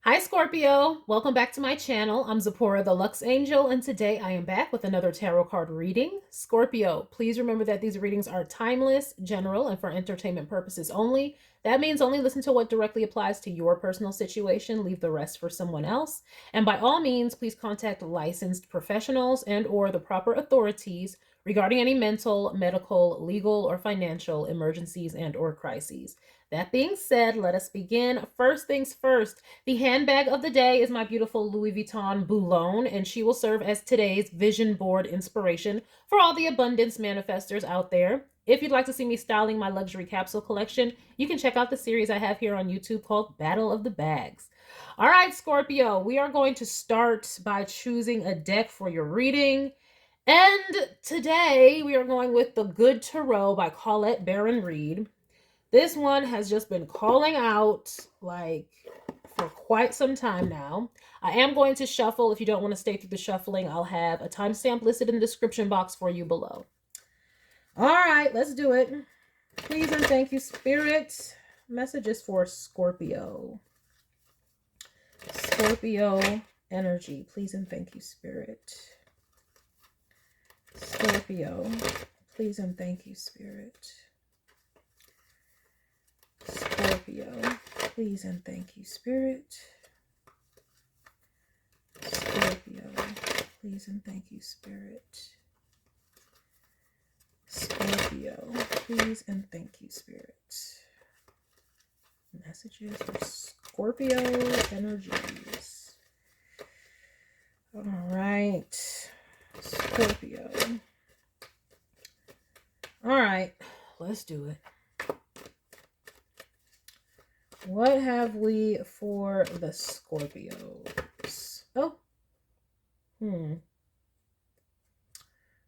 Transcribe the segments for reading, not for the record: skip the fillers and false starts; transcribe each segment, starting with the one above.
Hi Scorpio, welcome back to my channel. I'm Zipporah the Lux Angel, and today I am back with another tarot card reading. Scorpio, please remember that these readings are timeless, general, and for entertainment purposes only. That means only listen to what directly applies to your personal situation, leave the rest for someone else. And by all means, please contact licensed professionals and or the proper authorities regarding any mental, medical, legal, or financial emergencies and or crises. That being said, let us begin. First things first, the handbag of the day is my beautiful Louis Vuitton Boulogne, and she will serve as today's vision board inspiration for all the abundance manifestors out there. If you'd like to see me styling my luxury capsule collection, you can check out the series I have here on YouTube called Battle of the Bags. All right, Scorpio, we are going to start by choosing a deck for your reading. And today we are going with The Good Tarot by Colette Baron Reed. This one has just been calling out like for quite some time now. I am going to shuffle. If you don't want to stay through the shuffling, I'll have a timestamp listed in the description box for you below. All right, let's do it. Please and thank you, Spirit. Messages for Scorpio. Scorpio energy. Please and thank you, Spirit. Scorpio. Please and thank you, Spirit. Scorpio, please and thank you, Spirit. Scorpio, please and thank you, Spirit. Scorpio, please and thank you, Spirit. Messages for Scorpio energies. All right, Scorpio. All right, let's do it. What have we for the Scorpios? Oh.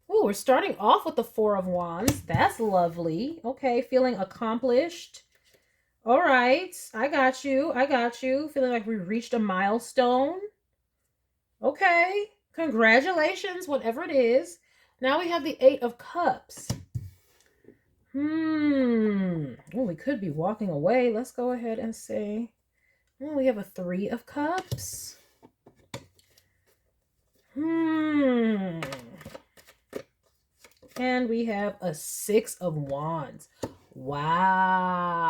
Oh, we're starting off with the Four of Wands. That's lovely. Okay, feeling accomplished. All right, I got you. I got you. Feeling like we reached a milestone. Okay, congratulations, whatever it is. Now we have the Eight of Cups. Oh, we could be walking away. Let's go ahead and say, oh, we have a Three of Cups. And we have a Six of Wands. Wow.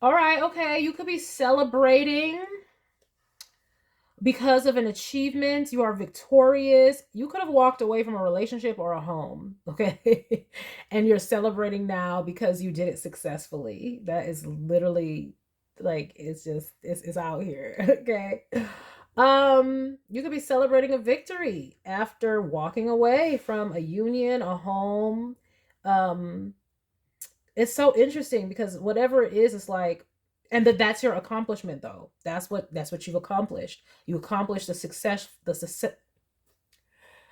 All right, okay. You could be celebrating because of an achievement. You are victorious. You could have walked away from a relationship or a home, okay? And you're celebrating now because you did it successfully. That is literally like, it's out here, okay? You could be celebrating a victory after walking away from a union, a home. It's so interesting because whatever it is, it's like, and that's your accomplishment though. That's what you've accomplished. You accomplished the success.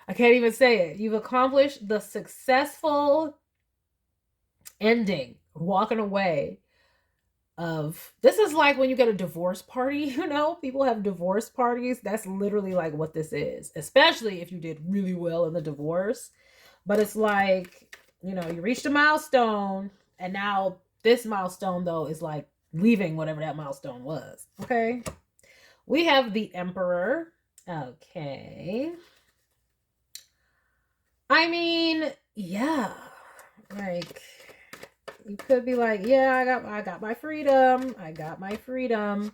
I can't even say it. You've accomplished the successful ending, walking away of, this is like when you get a divorce party, you know, people have divorce parties. That's literally like what this is, especially if you did really well in the divorce. But it's like, you know, you reached a milestone, and now this milestone though is like leaving whatever that milestone was. Okay, we have the Emperor. Okay, I mean, yeah, like, you could be like, yeah, I got my freedom. I got my freedom.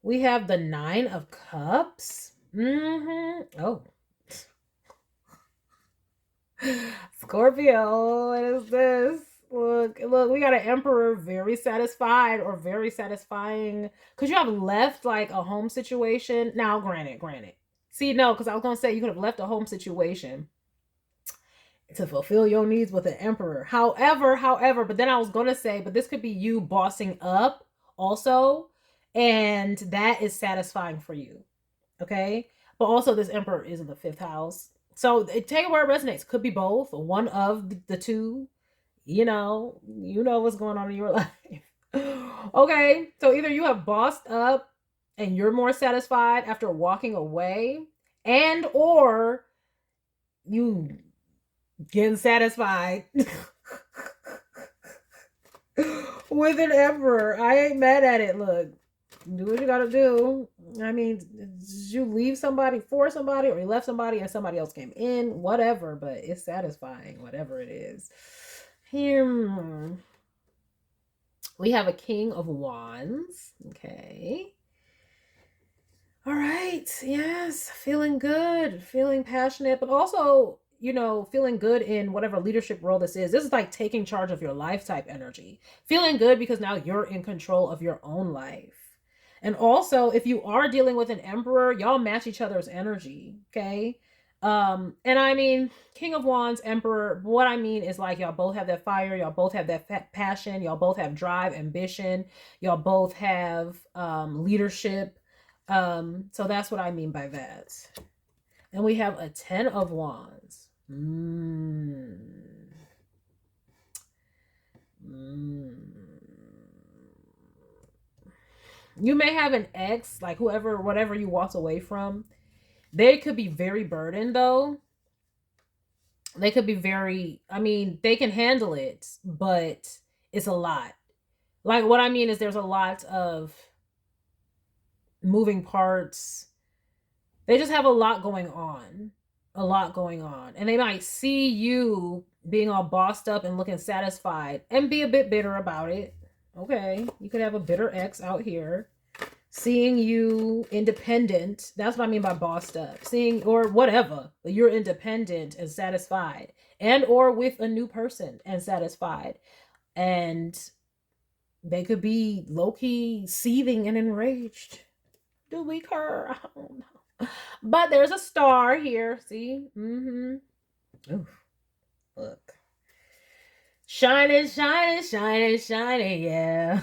We have the Nine of Cups. Oh. Scorpio, what is this? Look, we got an Emperor, very satisfied or very satisfying. Could you have left like a home situation? Now, granted. See, no, because I was going to say you could have left a home situation to fulfill your needs with an Emperor. However, but then I was going to say, but this could be you bossing up also, and that is satisfying for you. Okay? But also this Emperor is in the 5th house. So take it where it resonates. Could be both, one of the two. You know what's going on in your life. Okay, so either you have bossed up and you're more satisfied after walking away, and or you getting satisfied With an emperor. I ain't mad at it. Look, do what you gotta do. I mean, did you leave somebody for somebody, or you left somebody and somebody else came in? Whatever, but it's satisfying, whatever it is. Here we have a King of Wands. Okay. All right. Yes. Feeling good, feeling passionate, but also, you know, feeling good in whatever leadership role this is. This is like taking charge of your life type energy. Feeling good because now you're in control of your own life. And also, if you are dealing with an emperor, y'all match each other's energy. Okay. And I mean, King of Wands, Emperor, what I mean is like y'all both have that fire, y'all both have that passion, y'all both have drive, ambition, y'all both have leadership. So that's what I mean by that. And we have a 10 of Wands. You may have an ex, like whoever, whatever you walked away from. They could be very burdened though. They could be very, I mean, they can handle it, but it's a lot. Like what I mean is there's a lot of moving parts. They just have a lot going on. A lot going on. And they might see you being all bossed up and looking satisfied and be a bit bitter about it. Okay. You could have a bitter ex out here. Seeing you independent. That's what I mean by bossed up. Seeing, or whatever. You're independent and satisfied. And or with a new person and satisfied. And they could be low-key seething and enraged. Do we care? I don't know. But there's a star here. See? Oof. Look. Shining, shining, shining, shining. Yeah.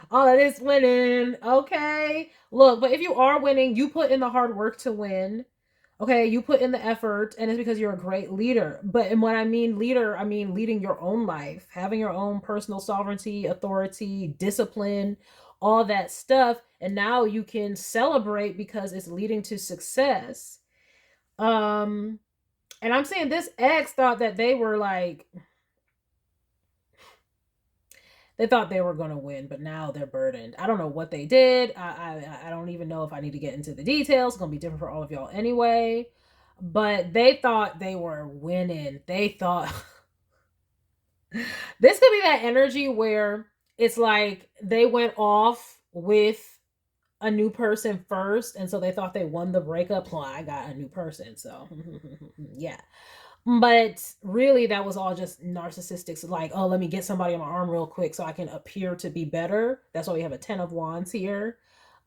All of this winning. Okay. Look, but if you are winning, you put in the hard work to win. Okay, you put in the effort, and it's because you're a great leader. But and when I mean leader, I mean leading your own life, having your own personal sovereignty, authority, discipline, all that stuff. And now you can celebrate because it's leading to success. And I'm saying this ex thought that they were like, they thought they were going to win, but now they're burdened. I don't know what they did. I don't even know if I need to get into the details. It's going to be different for all of y'all anyway. But they thought they were winning. They thought this could be that energy where it's like they went off with a new person first, and so they thought they won the breakup. Well, I got a new person, so yeah. But really, that was all just narcissistic. So like, oh, let me get somebody on my arm real quick so I can appear to be better. That's why we have a 10 of Wands here.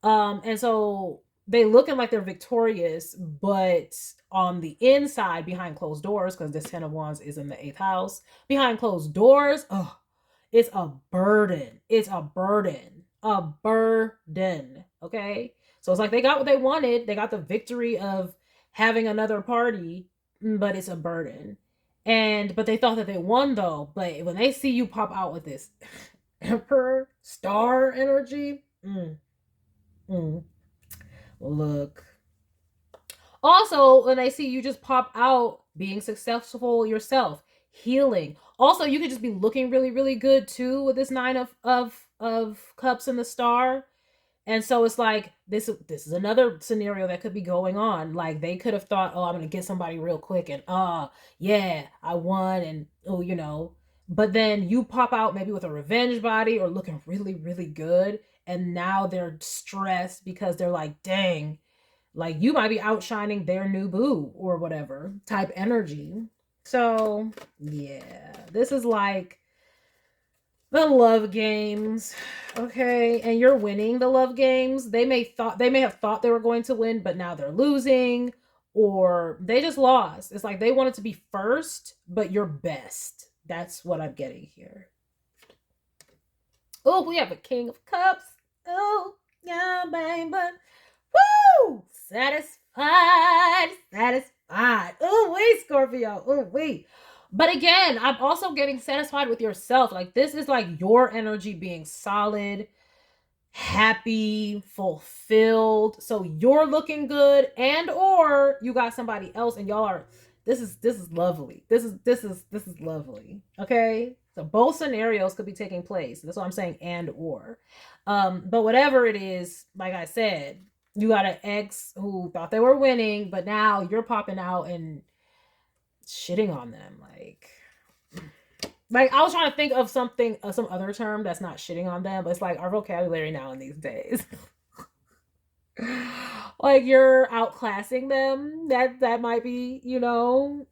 And so they looking like they're victorious, but on the inside, behind closed doors, because this 10 of Wands is in the 8th house, behind closed doors, oh, it's a burden. It's a burden. A burden. Okay? So it's like they got what they wanted. They got the victory of having another party, but it's a burden. But they thought that they won though. But when they see you pop out with this emperor star energy, look. Also, when they see you just pop out being successful yourself, healing. Also, you could just be looking really, really good too with this 9 of cups and the star. And so it's like, this is another scenario that could be going on. Like they could have thought, oh, I'm going to get somebody real quick and, yeah, I won. And, oh, you know, but then you pop out maybe with a revenge body or looking really, really good. And now they're stressed because they're like, dang, like you might be outshining their new boo or whatever type energy. So yeah, this is like the love games. Okay, and you're winning the love games. They may have thought they were going to win, but now they're losing, or they just lost. It's like they wanted to be first, but you're best. That's what I'm getting here. Oh, we have a King of Cups. Oh, yeah, baby. Woo! Satisfied. Oh, wait, Scorpio. Oh, wait. But again, I'm also getting satisfied with yourself. Like this is like your energy being solid, happy, fulfilled. So you're looking good, and or you got somebody else and y'all are, this is lovely. This is lovely. Okay? So both scenarios could be taking place. That's what I'm saying, and or. But whatever it is, like I said, you got an ex who thought they were winning, but now you're popping out and shitting on them. Like I was trying to think of something, some other term that's not shitting on them, but it's like our vocabulary now in these days. Like you're outclassing them. That might be, you know.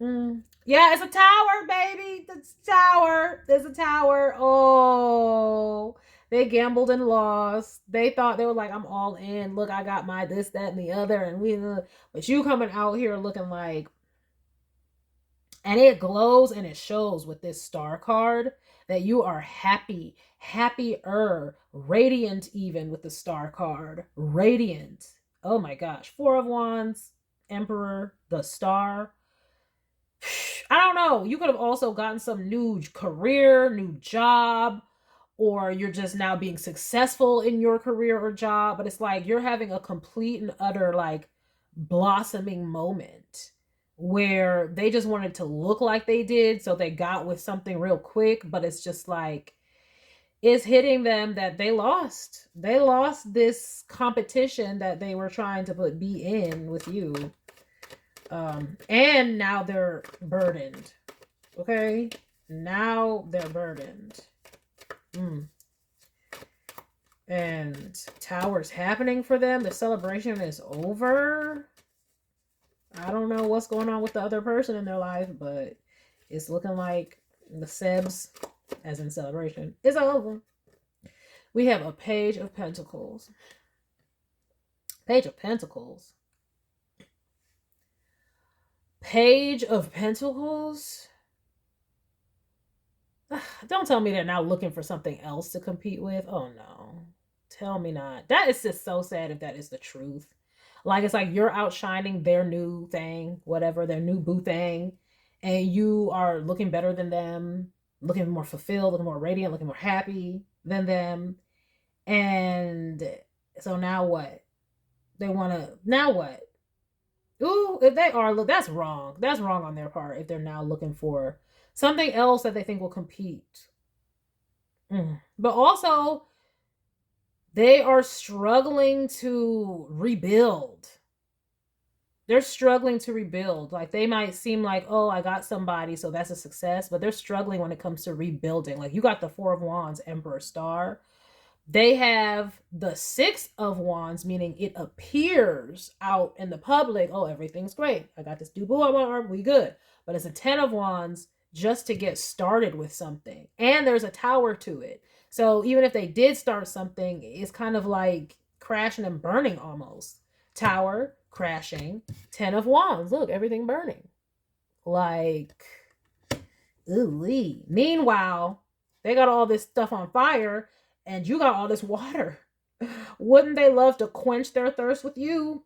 Yeah, it's a tower, baby. It's a tower. There's a tower. Oh, they gambled and lost. They thought they were like, I'm all in. Look, I got my this, that, and the other, and but you coming out here looking like, and it glows and it shows with this star card that you are happy, happier, radiant, even with the star card. Radiant. Oh my gosh. Four of Wands, Emperor, the star. I don't know. You could have also gotten some new career, new job, or you're just now being successful in your career or job. But it's like you're having a complete and utter like blossoming moment where they just wanted to look like they did, so they got with something real quick, but it's just like it's hitting them that they lost. They lost this competition that they were trying to be in with you. And now they're burdened. Okay? Now they're burdened. And Tower's happening for them. The celebration is over. I don't know what's going on with the other person in their life, but it's looking like the Sebs, as in celebration, is over. We have a Page of Pentacles. Page of Pentacles. Page of Pentacles. Don't tell me they're now looking for something else to compete with. Oh no. Tell me not. That is just so sad if that is the truth. Like it's like you're outshining their new thing, whatever, their new boo thing, and you are looking better than them, looking more fulfilled, looking more radiant, looking more happy than them. And so now what? They want to, now what? Ooh, if they are, look, that's wrong. That's wrong on their part if they're now looking for something else that they think will compete. But also, they are struggling to rebuild. They're struggling to rebuild. Like they might seem like, oh, I got somebody, so that's a success. But they're struggling when it comes to rebuilding. Like you got the Four of Wands, Emperor, Star. They have the Six of Wands, meaning it appears out in the public, oh, everything's great. I got this dude, we good. But it's a Ten of Wands just to get started with something. And there's a Tower to it. So even if they did start something, it's kind of like crashing and burning almost. Tower, crashing, Ten of Wands. Look, everything burning. Like, ooh-wee. Meanwhile, they got all this stuff on fire and you got all this water. Wouldn't they love to quench their thirst with you?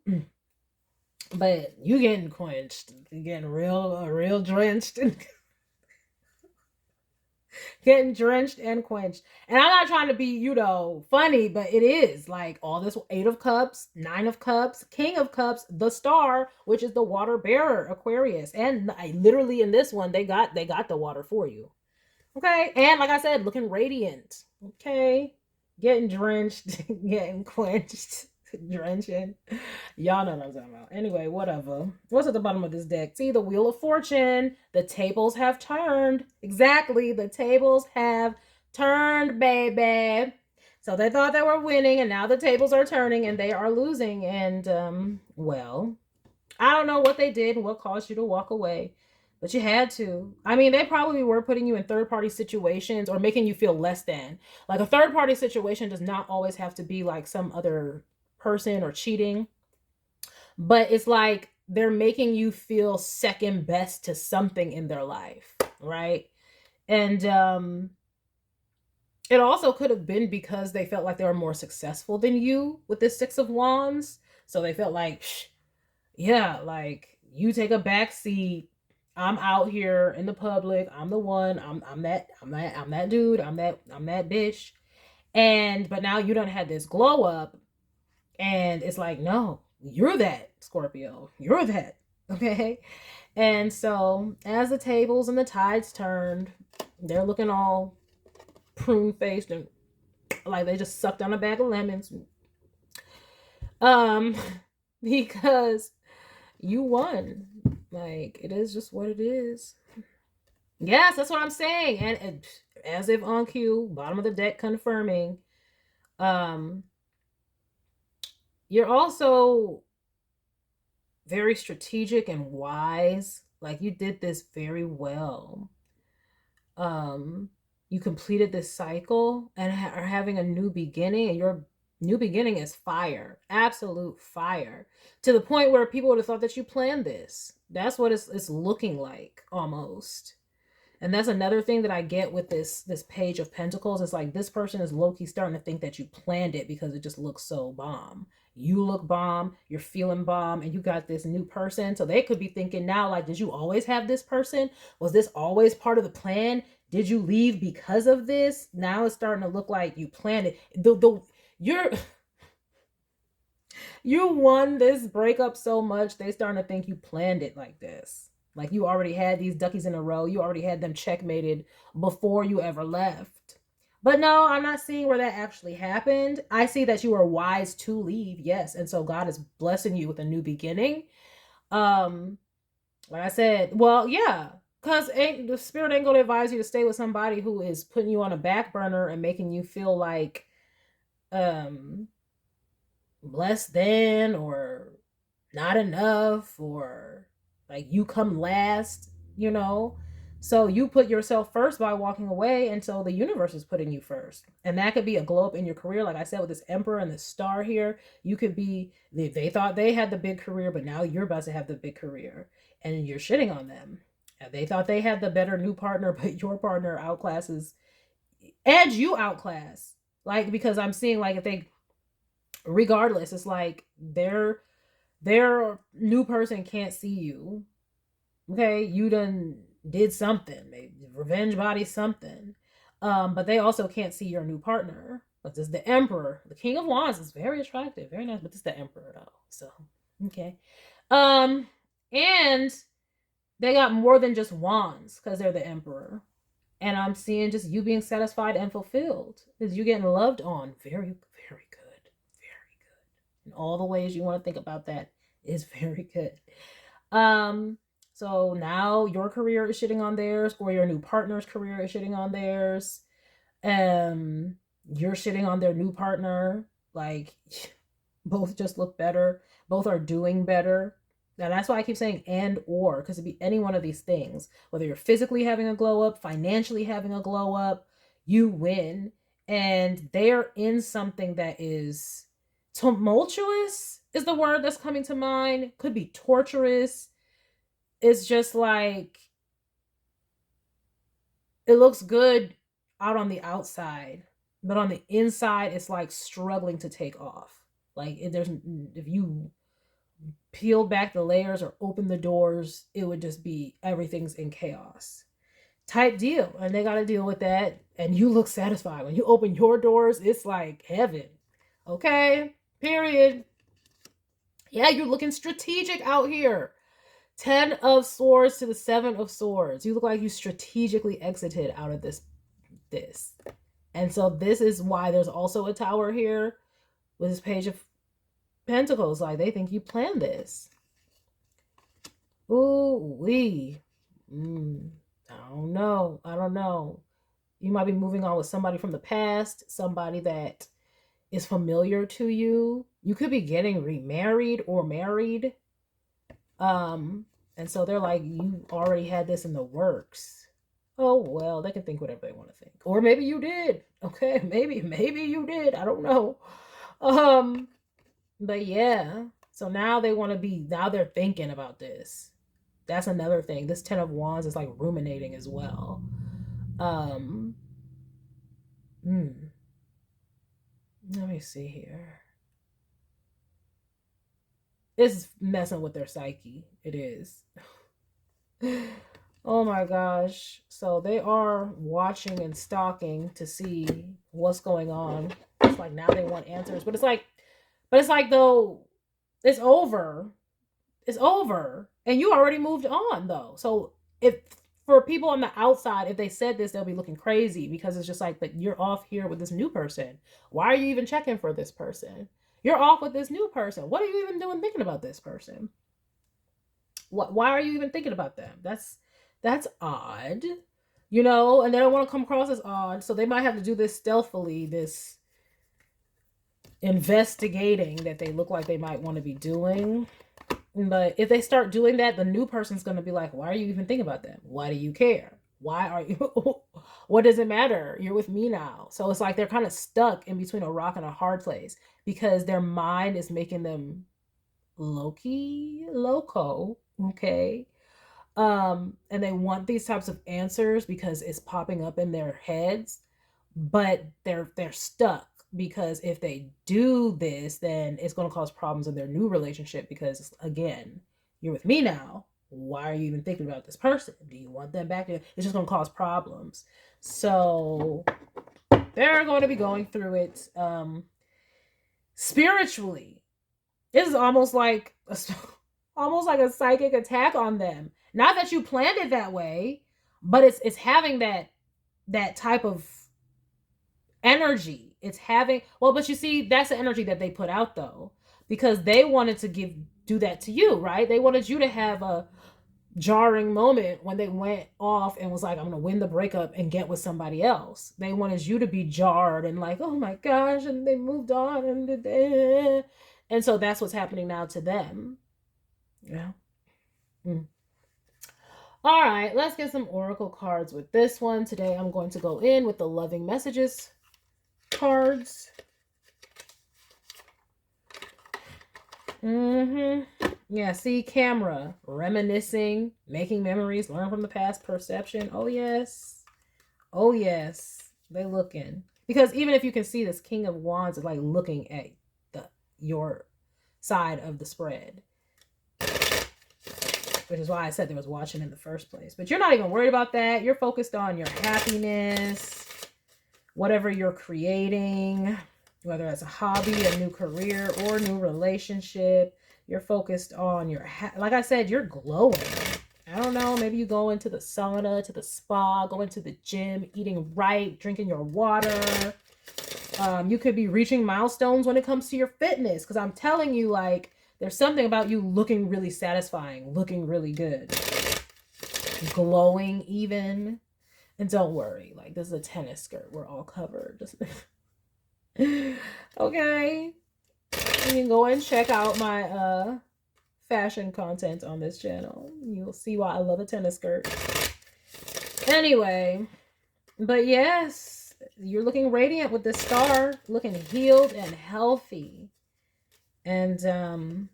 But you getting quenched. You're getting real drenched. Getting drenched and quenched. And I'm not trying to be, you know, funny, but it is like all this Eight of Cups, Nine of Cups, King of Cups, the Star, which is the water bearer, Aquarius. And literally in this one, they got the water for you. Okay. And like I said, looking radiant. Okay. Getting drenched, getting quenched, drenching. Y'all know what I'm talking about. Anyway, whatever. What's at the bottom of this deck? See, the Wheel of Fortune. The tables have turned. Exactly. The tables have turned, baby. So they thought they were winning, and now the tables are turning, and they are losing. And, well, I don't know what they did and what caused you to walk away. But you had to. I mean, they probably were putting you in third-party situations or making you feel less than. Like a third-party situation does not always have to be like some other person or cheating. But it's like they're making you feel second best to something in their life, right? And it also could have been because they felt like they were more successful than you with the Six of Wands. So they felt like, yeah, like you take a back seat. I'm out here in the public. I'm the one. I'm that dude. I'm that bitch. But now you done had this glow up, and it's like, no, you're that, Scorpio. You're that. Okay. And so as the tables and the tides turned, They're looking all prune faced and like they just sucked down a bag of lemons. Um, because you won. Like, it is just what it is. Yes, that's what I'm saying. And as if on cue, bottom of the deck confirming. Um, you're also very strategic and wise. Like, you did this very well. Um, you completed this cycle and are having a new beginning, and your new beginning is fire, absolute fire, to the point where people would have thought that you planned this. That's what it's looking like almost. And that's another thing that I get with this page of pentacles. It's like this person is low-key starting to think that you planned it because it just looks so bomb. You look bomb, you're feeling bomb, and you got this new person. So they could be thinking now, like, did you always have this person? Was this always part of the plan? Did you leave because of this? Now it's starting to look like you planned it. You won this breakup so much, they starting to think you planned it like this. Like you already had these duckies in a row. You already had them checkmated before you ever left. But no, I'm not seeing where that actually happened. I see that you were wise to leave, yes. And so God is blessing you with a new beginning. Like I said, well, yeah. Because the spirit ain't going to advise you to stay with somebody who is putting you on a back burner and making you feel like less than or not enough or like you come last, you know. So you put yourself first by walking away, and so the universe is putting you first. And that could be a glow up in your career. Like I said, with this emperor and this star here, you could be, they thought they had the big career, but now you're about to have the big career and you're shitting on them. And they thought they had the better new partner, but your partner outclasses and you outclass. Like, because I'm seeing like if they, regardless, it's like their new person can't see you. Okay, you done did something, maybe revenge body something. But they also can't see your new partner. But this is the emperor, the king of wands is very attractive, very nice, but this is the emperor though. So okay. And they got more than just wands because they're the emperor. And I'm seeing just you being satisfied and fulfilled. Is you getting loved on. Very, very good. Very good. In all the ways you want to think about that is very good. So now your career is shitting on theirs, or your new partner's career is shitting on theirs. You're shitting on their new partner. Like, both just look better. Both are doing better. Now that's why I keep saying and or, because it'd be any one of these things. Whether you're physically having a glow up, financially having a glow up, you win. And they're in something that is tumultuous is the word that's coming to mind. Could be torturous. It's just like, it looks good out on the outside, but on the inside, it's like struggling to take off. Like if you peel back the layers or open the doors, it would just be everything's in chaos type deal. And they got to deal with that. And you look satisfied. When you open your doors, it's like heaven. Okay, period. Yeah, you're looking strategic out here. 10 of swords to the 7 of swords. You look like you strategically exited out of this. And so this is why there's also a tower here with this page of pentacles. Like, they think you planned this. Ooh, wee. I don't know. You might be moving on with somebody from the past, somebody that is familiar to you. You could be getting remarried or married. And so they're like, you already had this in the works. Oh, well, they can think whatever they want to think. Or maybe you did. Okay, maybe you did. I don't know. But yeah. So now they're thinking about this. That's another thing. This 10 of wands is like ruminating as well. Let me see here. It's messing with their psyche. It is. Oh my gosh. So they are watching and stalking to see what's going on. It's like now they want answers. But it's like though, it's over. It's over. And you already moved on though. So if for people on the outside, if they said this, they'll be looking crazy because it's just like, but you're off here with this new person. Why are you even checking for this person? You're off with this new person. What are you even doing thinking about this person? Why are you even thinking about them? That's odd, you know, and they don't want to come across as odd, so they might have to do this stealthily, this investigating that they look like they might want to be doing. But if they start doing that, the new person's going to be like, why are you even thinking about them? Why do you care? Why are you, what does it matter? You're with me now. So it's like they're kind of stuck in between a rock and a hard place because their mind is making them loco, okay? And they want these types of answers because it's popping up in their heads, but they're stuck because if they do this, then it's going to cause problems in their new relationship because, again, you're with me now. Why are you even thinking about this person? Do you want them back? It's just going to cause problems. So they're going to be going through it spiritually. This is almost like a psychic attack on them. Not that you planned it that way, but it's having that type of energy. It's having, well, but you see, that's the energy that they put out though, because they wanted to do that to you, right? They wanted you to have a jarring moment when they went off and was like, I'm gonna win the breakup and get with somebody else. They wanted you to be jarred and like, oh my gosh, and they moved on and so that's what's happening now to them. Yeah. All right, let's get some oracle cards with this one. Today I'm going to go in with the loving messages cards. Yeah, see, camera, reminiscing, making memories, learn from the past, perception. Oh yes. Oh yes. They looking. Because even if you can see this King of Wands is like looking at your side of the spread. Which is why I said they was watching in the first place. But you're not even worried about that. You're focused on your happiness, whatever you're creating, whether it's a hobby, a new career, or a new relationship. You're focused on your, like I said, you're glowing. I don't know, maybe you go into the sauna, to the spa, go into the gym, eating right, drinking your water. You could be reaching milestones when it comes to your fitness. Because I'm telling you, like, there's something about you looking really satisfying, looking really good, glowing even. And don't worry, like, this is a tennis skirt. We're all covered. Just okay. You can go and check out my fashion content on this channel. You'll see why I love a tennis skirt. Anyway, but yes, you're looking radiant with this star, looking healed and healthy. And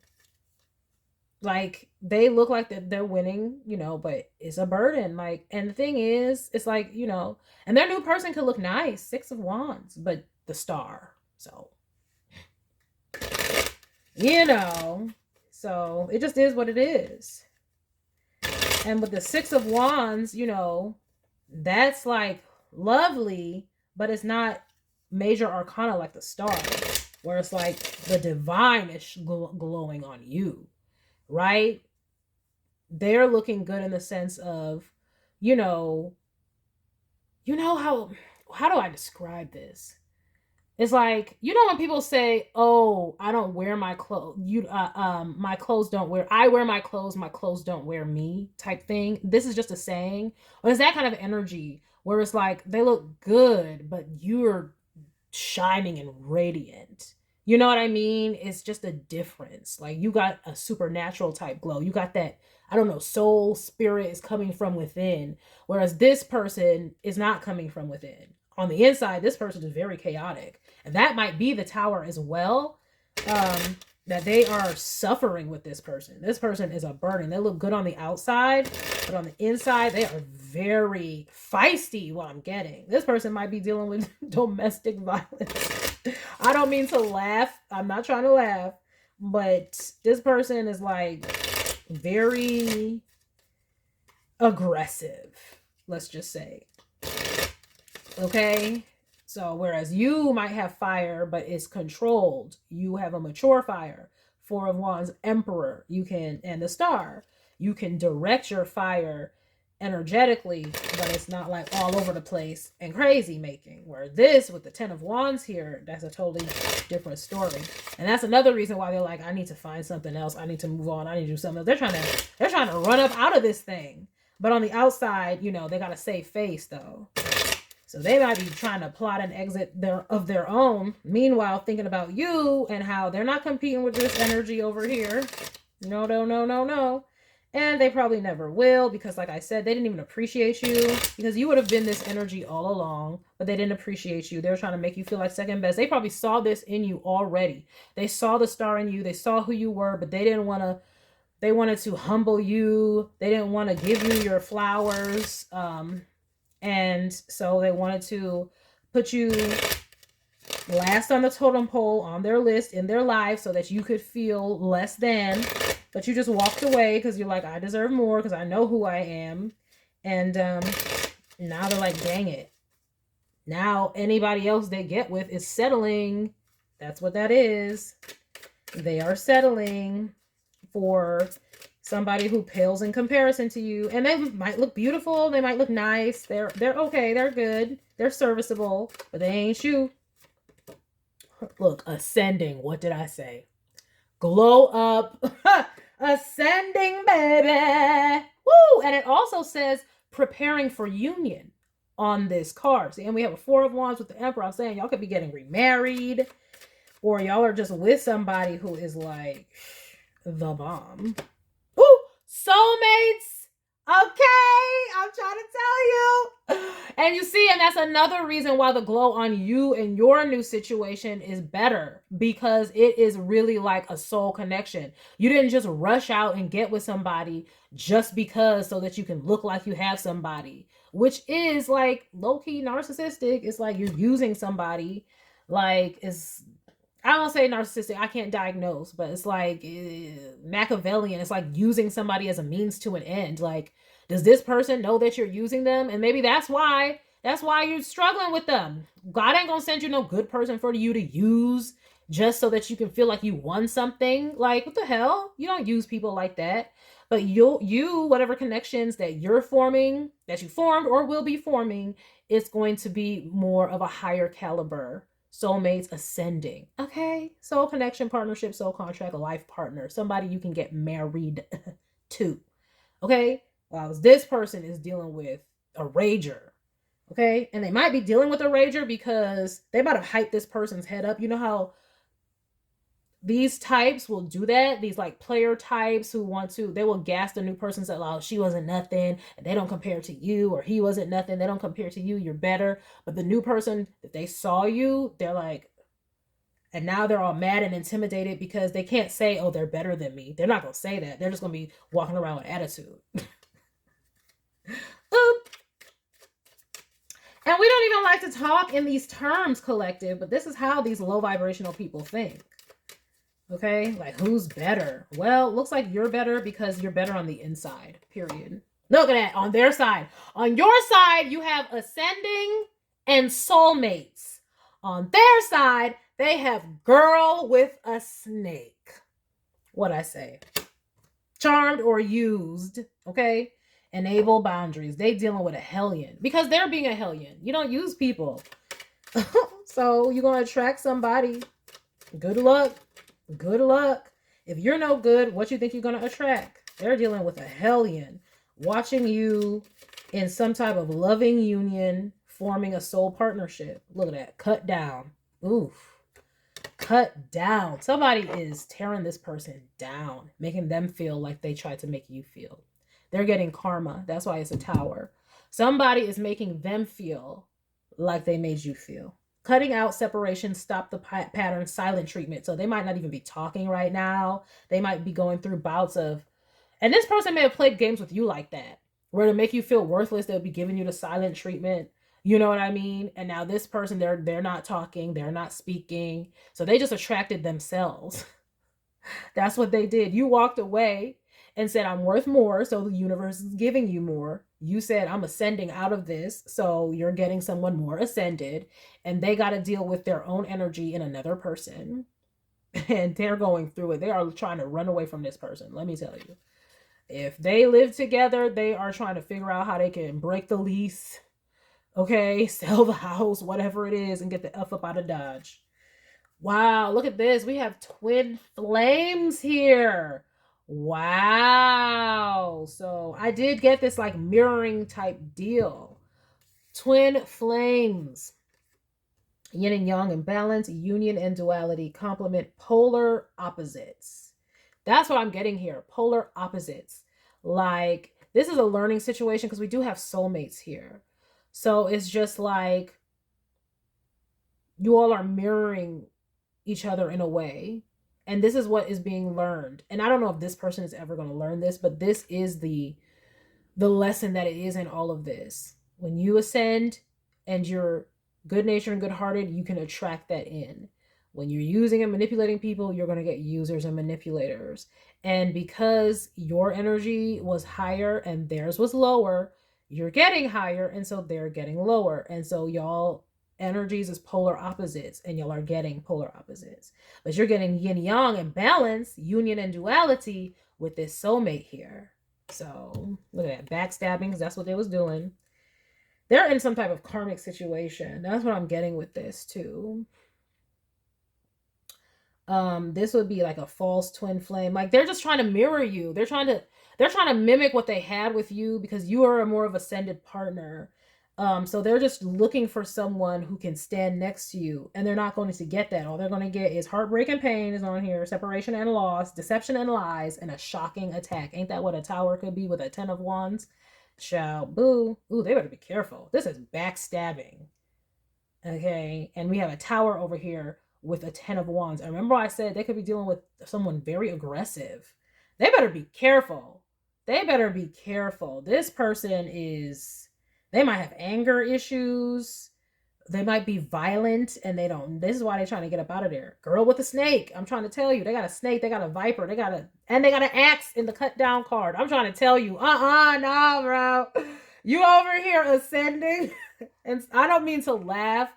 like they look like they're winning, you know, but it's a burden. Like, and the thing is, it's like, you know, and their new person could look nice, 6 of Wands, but the star. So, you know, so it just is what it is. And with the 6 of Wands, you know, that's like lovely, but it's not major arcana like the star, where it's like the divine is glowing on you, right? They're looking good in the sense of, you know how do I describe this? It's like, you know, when people say, oh, I don't wear my clothes, my clothes don't wear, I wear my clothes don't wear me type thing. This is just a saying, but it's that kind of energy where it's like, they look good, but you're shining and radiant. You know what I mean? It's just a difference. Like, you got a supernatural type glow. You got that, I don't know, soul spirit is coming from within. Whereas this person is not coming from within. On the inside, this person is very chaotic. And that might be the tower as well. That they are suffering with this person. This person is a burden. They look good on the outside, but on the inside, they are very feisty, what I'm getting. This person might be dealing with domestic violence. I don't mean to laugh. I'm not trying to laugh. But this person is like very aggressive, let's just say. Okay? So whereas you might have fire, but it's controlled, you have a mature fire. 4 of Wands, Emperor, you can, and the star, you can direct your fire energetically, but it's not like all over the place and crazy making. Where this with the 10 of Wands here, that's a totally different story. And that's another reason why they're like, I need to find something else. I need to move on. I need to do something else. They're trying to run up out of this thing. But on the outside, you know, they got to save face though. So they might be trying to plot an exit of their own. Meanwhile, thinking about you and how they're not competing with this energy over here. No, no, no, no, no. And they probably never will because, like I said, they didn't even appreciate you because you would have been this energy all along, but they didn't appreciate you. They were trying to make you feel like second best. They probably saw this in you already. They saw the star in you. They saw who you were, but they didn't want to. They wanted to humble you. They didn't want to give you your flowers. And so they wanted to put you last on the totem pole on their list in their life so that you could feel less than. But you just walked away because you're like, I deserve more because I know who I am. And now they're like, dang it. Now anybody else they get with is settling. That's what that is. They are settling for somebody who pales in comparison to you. And they might look beautiful. They might look nice. They're okay. They're good. They're serviceable. But they ain't you. Look, ascending. What did I say? Glow up. Ascending, baby. Woo! And it also says preparing for union on this card. See, and we have a 4 of Wands with the Emperor. I'm saying y'all could be getting remarried, or y'all are just with somebody who is like the bomb. Woo! Soulmates. Okay, I'm trying to tell you. And you see, and that's another reason why the glow on you and your new situation is better, because it is really like a soul connection. You didn't just rush out and get with somebody just because so that you can look like you have somebody, which is like low-key narcissistic. It's like you're using somebody, like it's, I don't say narcissistic, I can't diagnose, but it's like Machiavellian. It's like using somebody as a means to an end. Like, does this person know that you're using them? And maybe that's why you're struggling with them. God ain't gonna send you no good person for you to use just so that you can feel like you won something. Like, what the hell? You don't use people like that. But you whatever connections that you're forming, that you formed or will be forming, it's going to be more of a higher caliber. Soulmates ascending. Okay? Soul connection, partnership, soul contract, a life partner. Somebody you can get married to. Okay? While this person is dealing with a rager. Okay? And they might be dealing with a rager because they might have hyped this person's head up. You know how these types will do that? These like player types who want to, they will gas the new person, say, oh, she wasn't nothing, and they don't compare to you, or he wasn't nothing, they don't compare to you, you're better. But the new person, if they saw you, they're like, and now they're all mad and intimidated because they can't say, oh, they're better than me. They're not going to say that. They're just going to be walking around with attitude. Oop. And we don't even like to talk in these terms, collective, but this is how these low vibrational people think. Okay, like who's better? Well, looks like you're better because you're better on the inside, period. Look at that, on their side. On your side, you have ascending and soulmates. On their side, they have girl with a snake. What'd I say? Charmed or used, okay? Enable boundaries. They dealing with a hellion because they're being a hellion. You don't use people. So you're going to attract somebody. Good luck. Good luck. If you're no good, what you think you're going to attract? They're dealing with a hellion, watching you in some type of loving union, forming a soul partnership. Look at that. Cut down. Oof. Cut down. Somebody is tearing this person down, making them feel like they tried to make you feel. They're getting karma. That's why it's a tower. Somebody is making them feel like they made you feel. Cutting out separation, stop the pattern, silent treatment. So they might not even be talking right now. They might be going through bouts of, and this person may have played games with you like that, where to make you feel worthless, they'll be giving you the silent treatment. You know what I mean? And now this person, they're not talking, they're not speaking. So they just attracted themselves. That's what they did. You walked away and said, I'm worth more, so the universe is giving you more. You said, I'm ascending out of this, so you're getting someone more ascended, and they got to deal with their own energy in another person, and they're going through it. They are trying to run away from this person, let me tell you. If they live together, they are trying to figure out how they can break the lease, okay, sell the house, whatever it is, and get the F up out of Dodge. Wow, look at this. We have twin flames here. Wow. So I did get this like mirroring type deal. Twin flames. Yin and yang in balance, union and duality, complement polar opposites. That's what I'm getting here. Polar opposites. Like, this is a learning situation because we do have soulmates here. So it's just like you all are mirroring each other in a way. And this is what is being learned. And I don't know if this person is ever going to learn this, but this is the lesson that it is in all of this. When you ascend and you're good natured and good hearted, you can attract that in. When you're using and manipulating people, you're going to get users and manipulators. And because your energy was higher and theirs was lower, you're getting higher, and so they're getting lower. And so y'all energies is polar opposites, and y'all are getting polar opposites. But you're getting yin yang and balance, union and duality with this soulmate here. So look at that, backstabbing, because that's what they was doing. They're in some type of karmic situation. That's what I'm getting with this too. This would be like a false twin flame. Like, they're just trying to mirror you. They're trying to mimic what they had with you because you are a more of ascended partner. So they're just looking for someone who can stand next to you, and they're not going to get that. All they're going to get is heartbreak and pain is on here, separation and loss, deception and lies, and a shocking attack. Ain't that what a tower could be with a 10 of wands? Child, boo. Ooh, they better be careful. This is backstabbing. Okay, and we have a tower over here with a 10 of wands. And remember I said they could be dealing with someone very aggressive. They better be careful. They better be careful. This person is, they might have anger issues. They might be violent, and they don't. This is why they're trying to get up out of there. Girl with a snake. I'm trying to tell you. They got a snake. They got a viper. They got an axe in the cut down card. I'm trying to tell you. Nah, bro. You over here ascending. And I don't mean to laugh.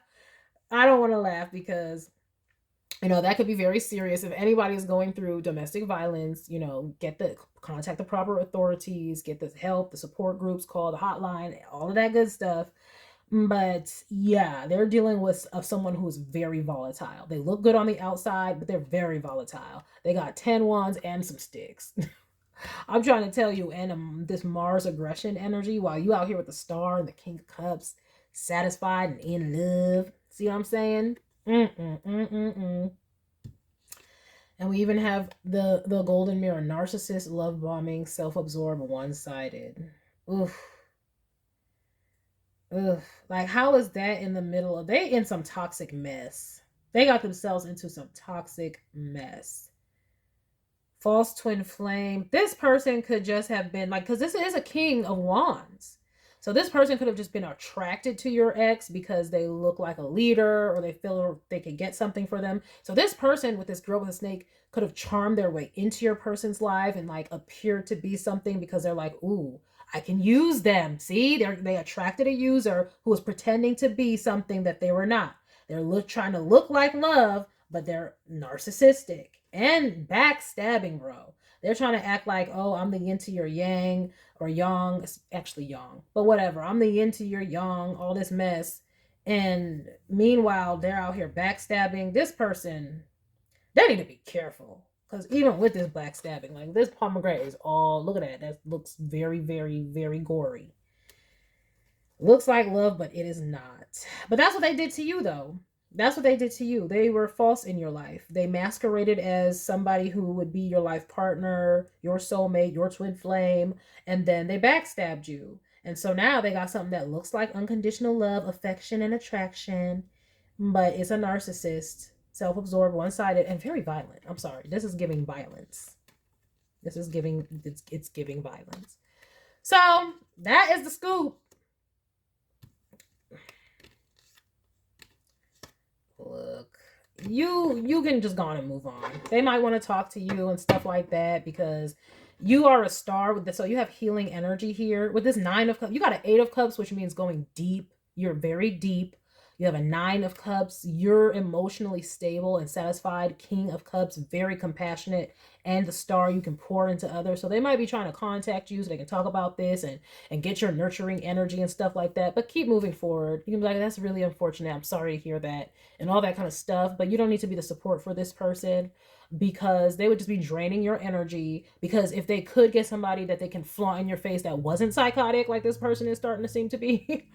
I don't want to laugh because, you know, that could be very serious. If anybody is going through domestic violence, you know, contact the proper authorities, get the help, the support groups, call the hotline, all of that good stuff. But yeah, they're dealing with someone who is very volatile. They look good on the outside, but they're very volatile. They got 10 wands and some sticks. I'm trying to tell you, and this Mars aggression energy, while you out here with the Star and the King of Cups, satisfied and in love. See what I'm saying? And we even have the golden mirror, narcissist, love bombing, self-absorbed, one-sided. Oof. Ugh. Like, how is that in the middle of, they in some toxic mess. They got themselves into some toxic mess. False twin flame. This person could just have been like, because this is a king of wands. So this person could have just been attracted to your ex because they look like a leader, or they feel they could get something for them. So this person with this girl with a snake could have charmed their way into your person's life and like appeared to be something because they're like, ooh, I can use them. See, they attracted a user who was pretending to be something that they were not. They're trying to look like love, but they're narcissistic and backstabbing, bro. They're trying to act like, oh, I'm the yin to your yang, or yang. It's actually yang, but whatever. I'm the yin to your yang, all this mess. And meanwhile, they're out here backstabbing. This person, they need to be careful. Because even with this backstabbing, like this pomegranate is all, look at that. That looks very, very, very gory. Looks like love, but it is not. But that's what they did to you, though. That's what they did to you. They were false in your life. They masqueraded as somebody who would be your life partner, your soulmate, your twin flame, and then they backstabbed you. And so now they got something that looks like unconditional love, affection, and attraction, but it's a narcissist, self-absorbed, one-sided, and very violent. I'm sorry. This is giving violence. This is giving, it's giving violence. So that is the scoop. Look, you can just go on and move on. They might want to talk to you and stuff like that because you are a star with this. So you have healing energy here with this 9 of cups. You got an 8 of cups, which means going deep. You're very deep. You have a 9 of Cups. You're emotionally stable and satisfied. King of Cups, very compassionate. And the Star, you can pour into others. So they might be trying to contact you so they can talk about this and get your nurturing energy and stuff like that. But keep moving forward. You can be like, that's really unfortunate. I'm sorry to hear that and all that kind of stuff. But you don't need to be the support for this person, because they would just be draining your energy. Because if they could get somebody that they can flaunt in your face that wasn't psychotic, like this person is starting to seem to be,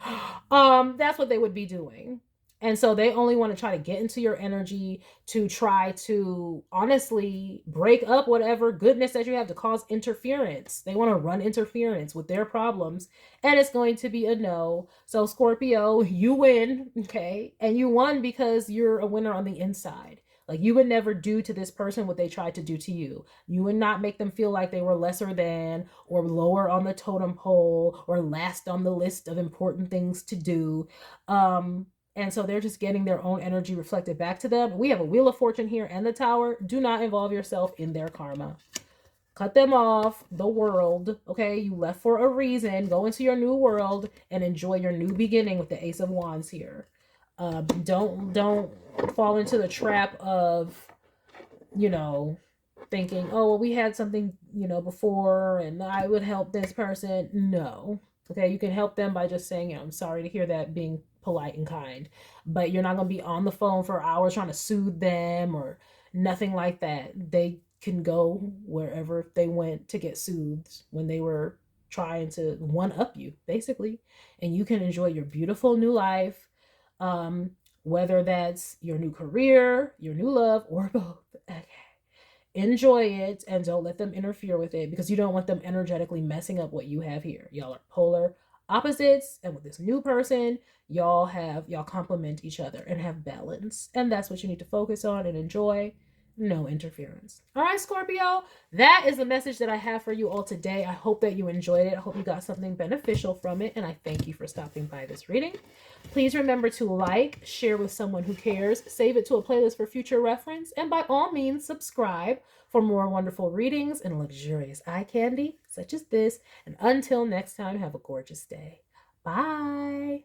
that's what they would be doing. And so they only want to try to get into your energy to try to honestly break up whatever goodness that you have, to cause interference. They want to run interference with their problems, and it's going to be a no. So Scorpio, you win, okay? And you won because you're a winner on the inside. Like, you would never do to this person what they tried to do to you. You would not make them feel like they were lesser than or lower on the totem pole or last on the list of important things to do. And so they're just getting their own energy reflected back to them. We have a Wheel of Fortune here and the Tower. Do not involve yourself in their karma. Cut them off. The world, okay? You left for a reason. Go into your new world and enjoy your new beginning with the Ace of Wands here. Don't fall into the trap of, thinking, oh, well, we had something, before and I would help this person. No. Okay, you can help them by just saying, I'm sorry to hear that, being polite and kind. But you're not going to be on the phone for hours trying to soothe them or nothing like that. They can go wherever they went to get soothed when they were trying to one up you, basically. And you can enjoy your beautiful new life, whether that's your new career, your new love, or both. Okay. Enjoy it and don't let them interfere with it, because you don't want them energetically messing up what you have here. Y'all are polar opposites, and with this new person, y'all complement each other and have balance. And that's what you need to focus on and enjoy. No interference. All right, Scorpio, that is the message that I have for you all today. I hope that you enjoyed it. I hope you got something beneficial from it, and I thank you for stopping by this reading. Please remember to like, share with someone who cares, save it to a playlist for future reference, and by all means, subscribe for more wonderful readings and luxurious eye candy such as this. And until next time, have a gorgeous day. Bye.